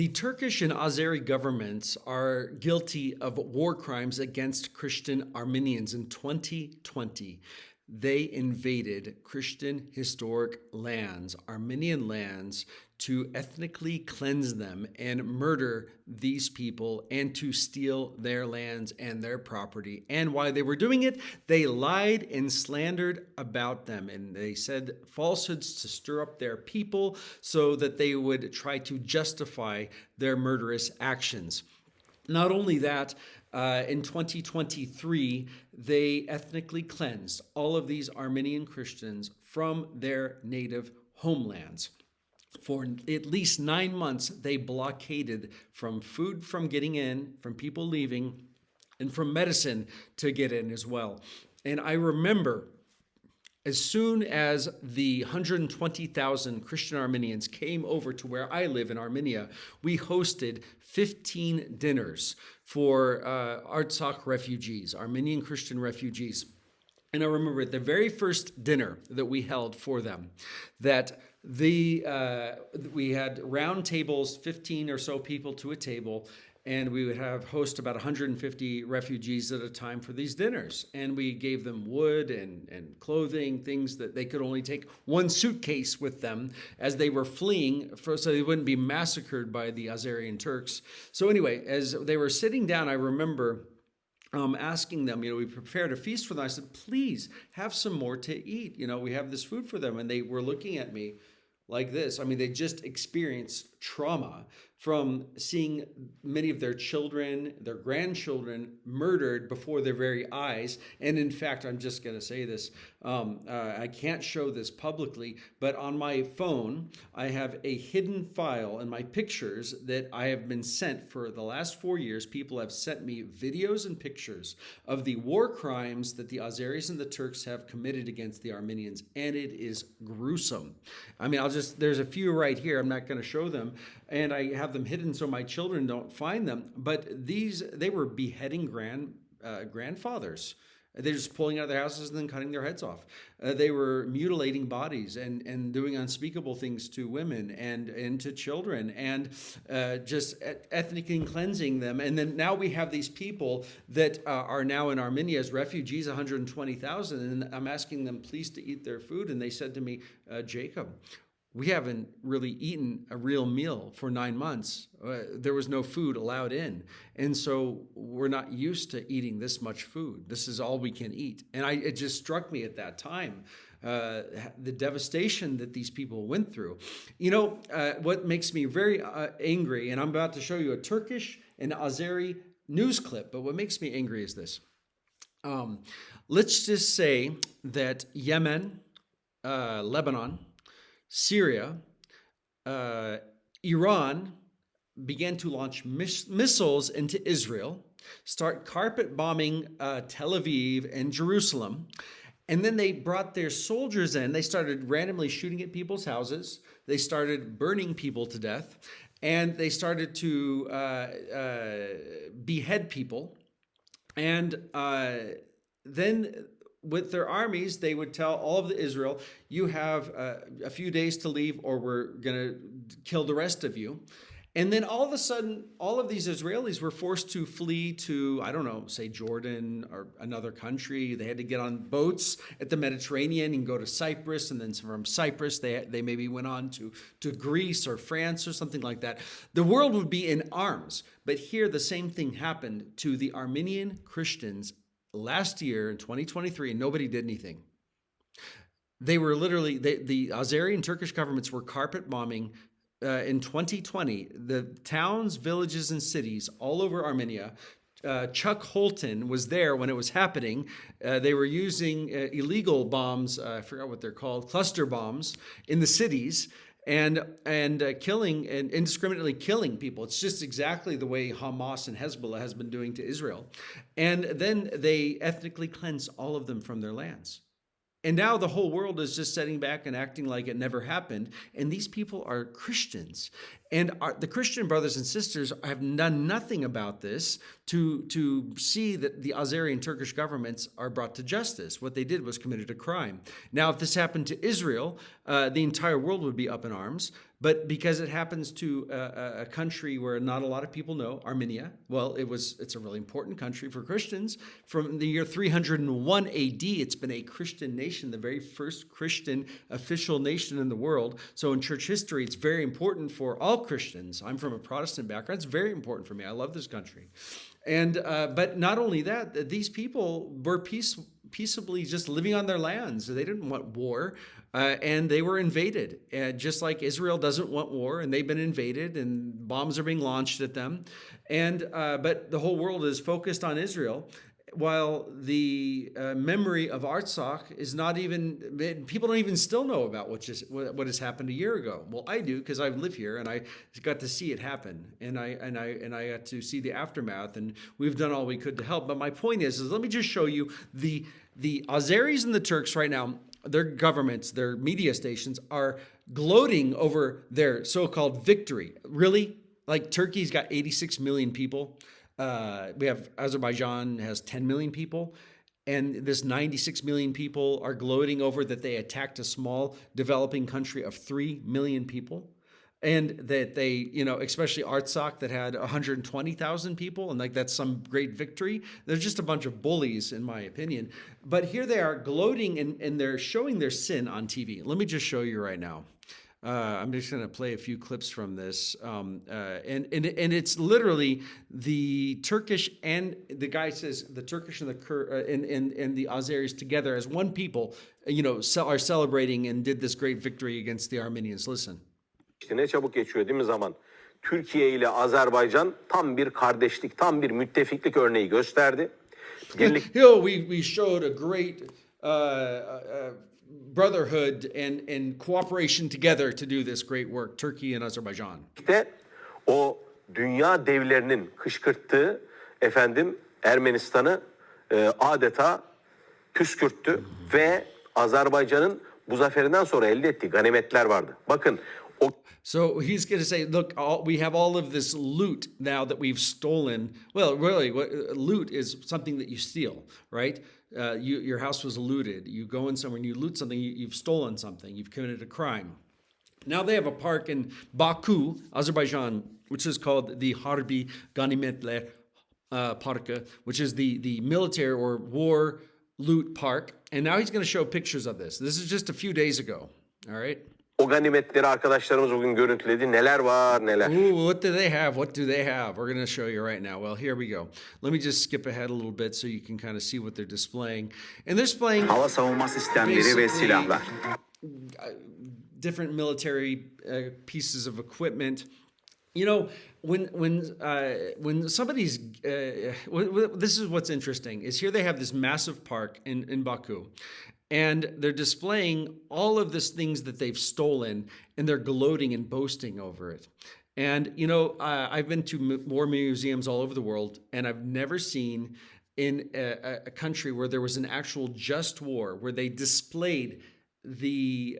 The Turkish and Azeri governments are guilty of war crimes against Christian Armenians. In 2020, they invaded Christian historic lands, Armenian lands, to ethnically cleanse them and murder these people and to steal their lands and their property. And while they were doing it, they lied and slandered about them. And they said falsehoods to stir up their people so that they would try to justify their murderous actions. Not only that, in 2023, they ethnically cleansed all of these Armenian Christians from their native homelands. For at least 9 months, they blockaded from food from getting in, from people leaving, and from medicine to get in as well. And I remember as soon as the 120,000 Christian Armenians came over to where I live in Armenia, we hosted 15 dinners for Artsakh refugees, Armenian Christian refugees. And I remember at the very first dinner that we held for them, that we had round tables, 15 or so people to a table, and we would host about 150 refugees at a time for these dinners. And we gave them wood and clothing, things that they could only take one suitcase with them as they were fleeing, so they wouldn't be massacred by the Azerbaijan and Turks. So anyway, as they were sitting down, I remember asking them, we prepared a feast for them. I said, please have some more to eat. We have this food for them. And they were looking at me like this. I mean, they just experienced trauma from seeing many of their children, their grandchildren murdered before their very eyes. And in fact, I'm just going to say this, I can't show this publicly, but on my phone, I have a hidden file in my pictures that I have been sent for the last 4 years. People have sent me videos and pictures of the war crimes that the Azeris and the Turks have committed against the Armenians, and it is gruesome. I mean, there's a few right here. I'm not going to show them, and I have them hidden so my children don't find them. But they were beheading grandfathers. They're just pulling out of their houses and then cutting their heads off. They were mutilating bodies and doing unspeakable things to women and to children, and just ethnically cleansing them. And then now we have these people that are now in Armenia as refugees, 120,000, and I'm asking them please to eat their food. And they said to me, Jacob, we haven't really eaten a real meal for 9 months. There was no food allowed in. And so we're not used to eating this much food. This is all we can eat. And it just struck me at that time, the devastation that these people went through. What makes me very angry, and I'm about to show you a Turkish and Azeri news clip, but what makes me angry is this. Let's just say that Yemen, Lebanon, Syria, Iran began to launch missiles into Israel, start carpet bombing Tel Aviv and Jerusalem, and then they brought their soldiers in. They started randomly shooting at people's houses. They started burning people to death, and they started to behead people. And then with their armies, they would tell all of Israel, you have a few days to leave or we're going to kill the rest of you. And then all of a sudden, all of these Israelis were forced to flee to, I don't know, say Jordan or another country. They had to get on boats at the Mediterranean and go to Cyprus. And then from Cyprus, they maybe went on to Greece or France or something like that. The world would be in arms. But here, the same thing happened to the Armenian Christians last year in 2023, and nobody did anything. They were literally, the Azeri and Turkish governments were carpet bombing in 2020, the towns, villages, and cities all over Armenia. Chuck Holton was there when it was happening. They were using illegal bombs, I forgot what they're called, cluster bombs in the cities, and killing and indiscriminately killing people. It's just exactly the way Hamas and Hezbollah has been doing to Israel. And then they ethnically cleanse all of them from their lands. And now the whole world is just sitting back and acting like it never happened. And these people are Christians. And the Christian brothers and sisters have done nothing about this to see that the Azeri and Turkish governments are brought to justice. What they did was committed a crime. Now, if this happened to Israel, the entire world would be up in arms. But because it happens to a country where not a lot of people know, Armenia, well, it's a really important country for Christians. From the year 301 AD, it's been a Christian nation, the very first Christian official nation in the world. So in church history, it's very important for all Christians. I'm from a Protestant background. It's very important for me. I love this country. And but not only that, these people were peaceably just living on their lands. They didn't want war, and they were invaded. Just like Israel doesn't want war, and they've been invaded, and bombs are being launched at them. And but the whole world is focused on Israel, while the memory of Artsakh is not even, people don't even still know about what has happened a year ago. Well, I do, because I live here and I got to see it happen, and I got to see the aftermath, and we've done all we could to help. But my point is let me just show you the Azeris and the Turks right now. Their governments, their media stations are gloating over their so-called victory. Really? Like Turkey's got 86 million people. We have Azerbaijan has 10 million people, and this 96 million people are gloating over that they attacked a small developing country of 3 million people, and that they, especially Artsakh that had 120,000 people, and like that's some great victory. They're just a bunch of bullies, in my opinion. But here they are gloating, and they're showing their sin on TV. Let me just show you right now. I'm just going to play a few clips from this, and it's literally the Turkish, and the guy says the Turkish and the Azeris together as one people, are celebrating and did this great victory against the Armenians. Listen. İşte ne çabuk geçiyor değil mi zaman? Türkiye ile Azerbaycan tam bir kardeşlik, tam bir müttefiklik örneği gösterdi. We showed a great brotherhood and cooperation together to do this great work, Turkey and Azerbaijan. İşte o dünya devlerinin kışkırttığı Ermenistan'ı adeta püskürttü ve Azerbaycan'ın bu zaferinden sonra elde ettiği ganimetler vardı. Bakın So he's going to say, look, we have all of this loot now that we've stolen. Well, really, loot is something that you steal, right? Your house was looted. You go in somewhere and you loot something, you've stolen something, you've committed a crime. Now they have a park in Baku, Azerbaijan, which is called the Harbi Ganimetler Parkı, which is the military or war loot park. And now he's going to show pictures of this. This is just a few days ago, all right? O ganimetleri arkadaşlarımız bugün görüntüledi. Neler var, neler. Ooh, what do they have? What do they have? We're going to show you right now. Well, here we go. Let me just skip ahead a little bit so you can kind of see what they're displaying. And they're displaying hava savunma sistemleri ve silahlar. Different military pieces of equipment. When somebody's this is what's interesting is here they have this massive park in Baku. And they're displaying all of these things that they've stolen, and they're gloating and boasting over it. And, I've been to war museums all over the world, and I've never seen in a country where there was an actual just war, where they displayed the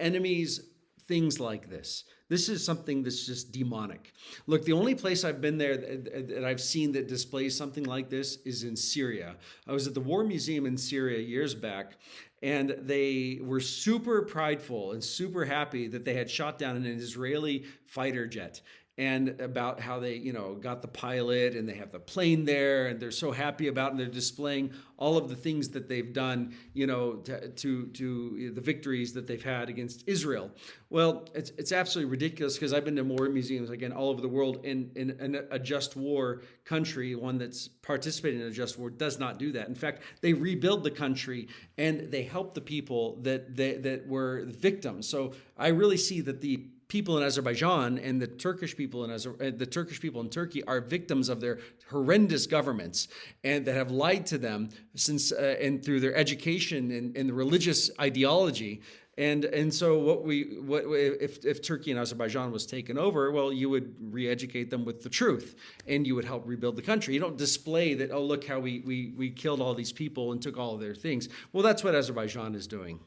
enemy's things like this. This is something that's just demonic. Look, the only place I've been there that I've seen that displays something like this is in Syria. I was at the War Museum in Syria years back, and they were super prideful and super happy that they had shot down an Israeli fighter jet, and about how they, got the pilot and they have the plane there, and they're so happy about it, and they're displaying all of the things that they've done, to the victories that they've had against Israel. Well, it's absolutely ridiculous, because I've been to war museums, again, all over the world, in a just war country, one that's participating in a just war, does not do that. In fact, they rebuild the country, and they help the people that were victims. So I really see that the people in Azerbaijan and the Turkish people in Turkey are victims of their horrendous governments, and that have lied to them since and through their education and the religious ideology. And so if Turkey and Azerbaijan was taken over, well, you would re-educate them with the truth, and you would help rebuild the country. You don't display that, oh, look how we killed all these people and took all of their things. Well, that's what Azerbaijan is doing.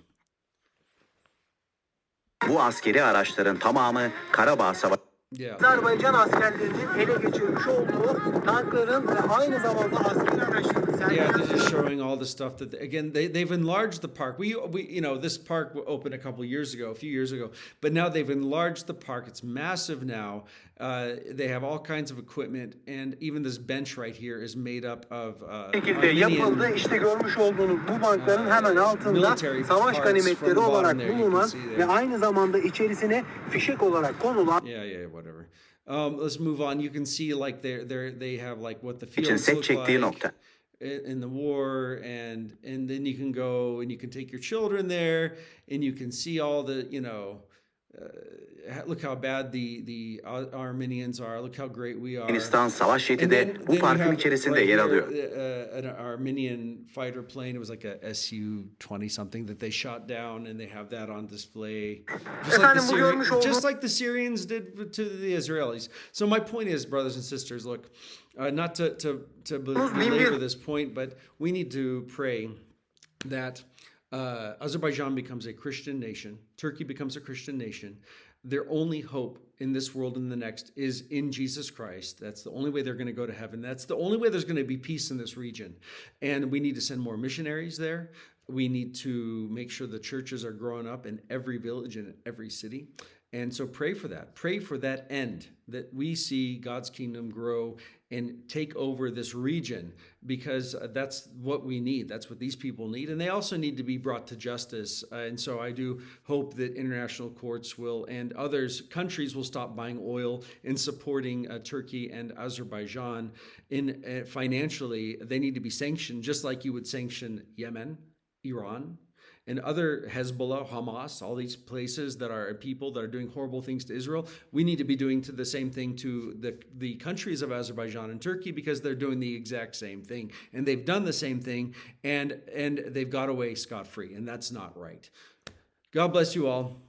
Bu askeri araçların tamamı Karabağ Savaşı Yeah. Azerbaycan askerlerinin ele geçirmiş olduğu tankların ve aynı zamanda askeri araçların Yeah, they're just showing all the stuff that they've enlarged the park. This park opened a couple years ago, a few years ago, but now they've enlarged the park. It's massive now. They have all kinds of equipment, and even this bench right here is made up of şekilde yapıldı. İşte görmüş olduğunuz bu bankların hemen altında savaş ganimetleri olarak bulunan ve aynı zamanda içerisine fişek olarak konulan. Yeah, whatever. Let's move on. You can see like they have like what the için fields set look çektiği like nokta. in the war, and then you can go and you can take your children there, and you can see all the look how bad the Armenians are. Look how great we are. Yunanistan savaş jeti And de then bu you parkın have içerisinde right yer here, alıyor. An Armenian fighter plane. It was like a Su-20 something that they shot down, and they have that on display, Efendim, bu görmüş olduğunuz- just like the Syrians did to the Israelis. So my point is, brothers and sisters, look, not to belabor this point, but we need to pray that Azerbaijan becomes a Christian nation, Turkey becomes a Christian nation. Their only hope in this world and the next is in Jesus Christ. That's the only way they're going to go to heaven. That's the only way there's going to be peace in this region. And we need to send more missionaries there. We need to make sure the churches are growing up in every village and in every city. And so pray for that. Pray for that end, that we see God's kingdom grow and take over this region, because that's what we need. That's what these people need. And they also need to be brought to justice. And so I do hope that international courts will, and countries will stop buying oil and supporting Turkey and Azerbaijan financially. They need to be sanctioned, just like you would sanction Yemen, Iran, and other Hezbollah, Hamas, all these places that are people that are doing horrible things to Israel. We need to be doing the same thing to the countries of Azerbaijan and Turkey, because they're doing the exact same thing. And they've done the same thing, and they've got away scot-free, and that's not right. God bless you all.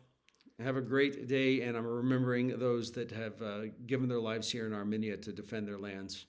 Have a great day, and I'm remembering those that have given their lives here in Armenia to defend their lands.